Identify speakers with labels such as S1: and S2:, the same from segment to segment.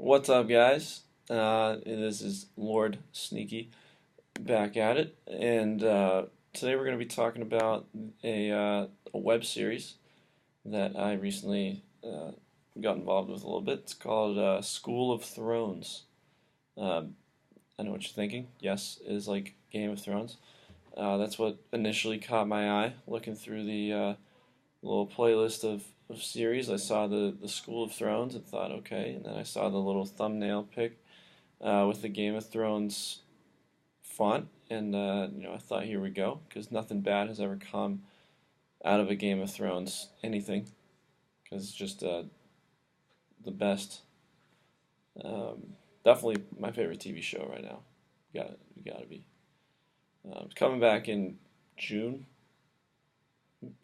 S1: What's up, guys? This is Lord Sneaky back at it, and today we're going to be talking about a web series that I recently got involved with a little bit. It's called School of Thrones. Um, I know what you're thinking. Yes, it is like Game of Thrones. That's what initially caught my eye looking through the little playlist of series. I saw the School of Thrones and thought, okay, and then I saw the little thumbnail pic with the Game of Thrones font, and I thought, here we go, because nothing bad has ever come out of a Game of Thrones anything, because it's just the best. Definitely my favorite TV show right now. You gotta be. It's coming back in June,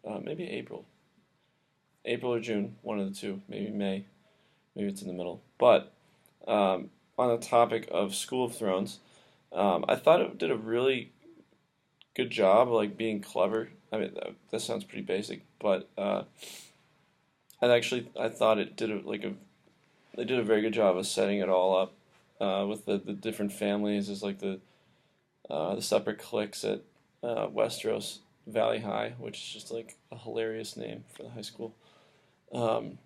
S1: maybe April or June, one of the two, maybe May, maybe it's in the middle. But on the topic of School of Thrones, I thought it did a really good job of like being clever. I mean, that sounds pretty basic, but I thought it did they did a very good job of setting it all up with the different families. There's like the separate cliques at Westeros Valley High, which is just like a hilarious name for the high school. Um,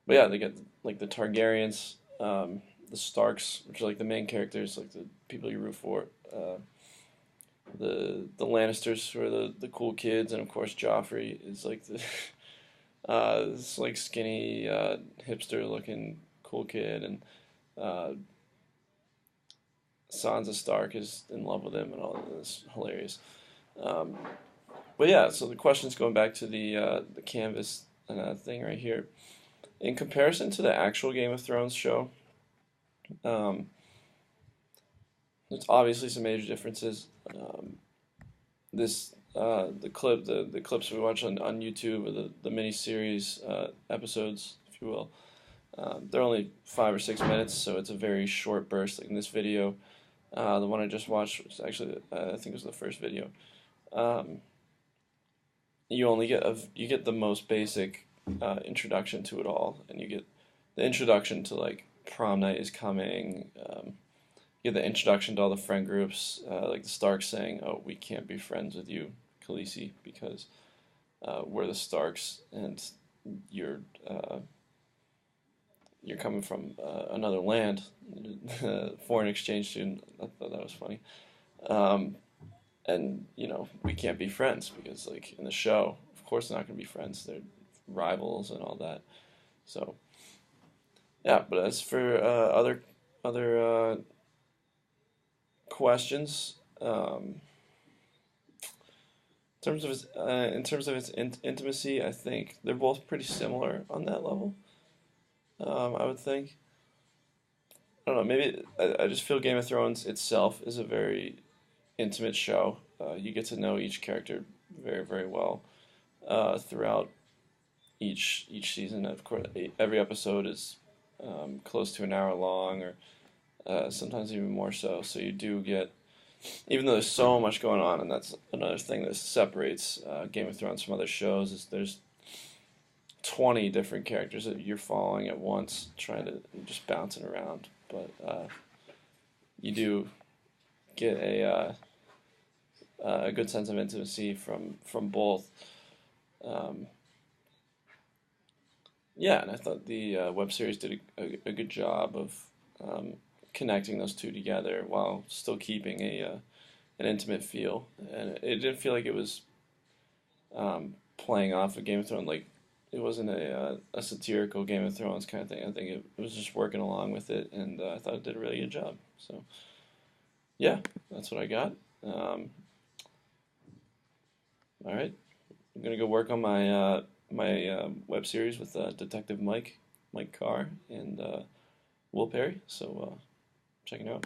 S1: but yeah, they get like the Targaryens, the Starks, which are like the main characters, like the people you root for. The Lannisters, who are the cool kids, and of course Joffrey is like the this like skinny hipster looking cool kid, and uh, Sansa Stark is in love with him, and all this hilarious. Um, but yeah, so the question's going back to the canvas thing right here. In comparison to the actual Game of Thrones show, um, there's obviously some major differences. The clips we watch on YouTube, or the mini series episodes, if you will, they're only 5 or 6 minutes, so it's a very short burst. Like in this video, the one I just watched was actually I think it was the first video. Um, you get the most basic introduction to it all, and you get the introduction to like prom night is coming. You get the introduction to all the friend groups, like the Starks saying, "Oh, we can't be friends with you, Khaleesi, because we're the Starks, and you're uh, you're coming from another land." Foreign exchange student. I thought that was funny. Um, and we can't be friends because, like in the show, of course they're not going to be friends. They're rivals and all that. So yeah, but as for other questions. In terms of its intimacy, I think they're both pretty similar on that level. I would think. I don't know. Maybe I just feel Game of Thrones itself is a very intimate show. You get to know each character very very well throughout each season. Of course, every episode is close to an hour long, or sometimes even more so. So you do get, even though there's so much going on, and that's another thing that separates Game of Thrones from other shows, is there's 20 different characters that you're following at once, trying to just bouncing around. But you do get a good sense of intimacy from both. Um, yeah, and I thought the web series did a good job of um, connecting those two together while still keeping an intimate feel, and it didn't feel like it was playing off of Game of Thrones. Like it wasn't a satirical Game of Thrones kind of thing. I think it was just working along with it, and I thought it did a really good job. So yeah, that's what I got. All right, I'm gonna go work on my web series with Detective Mike Carr, and Will Perry. So check it out.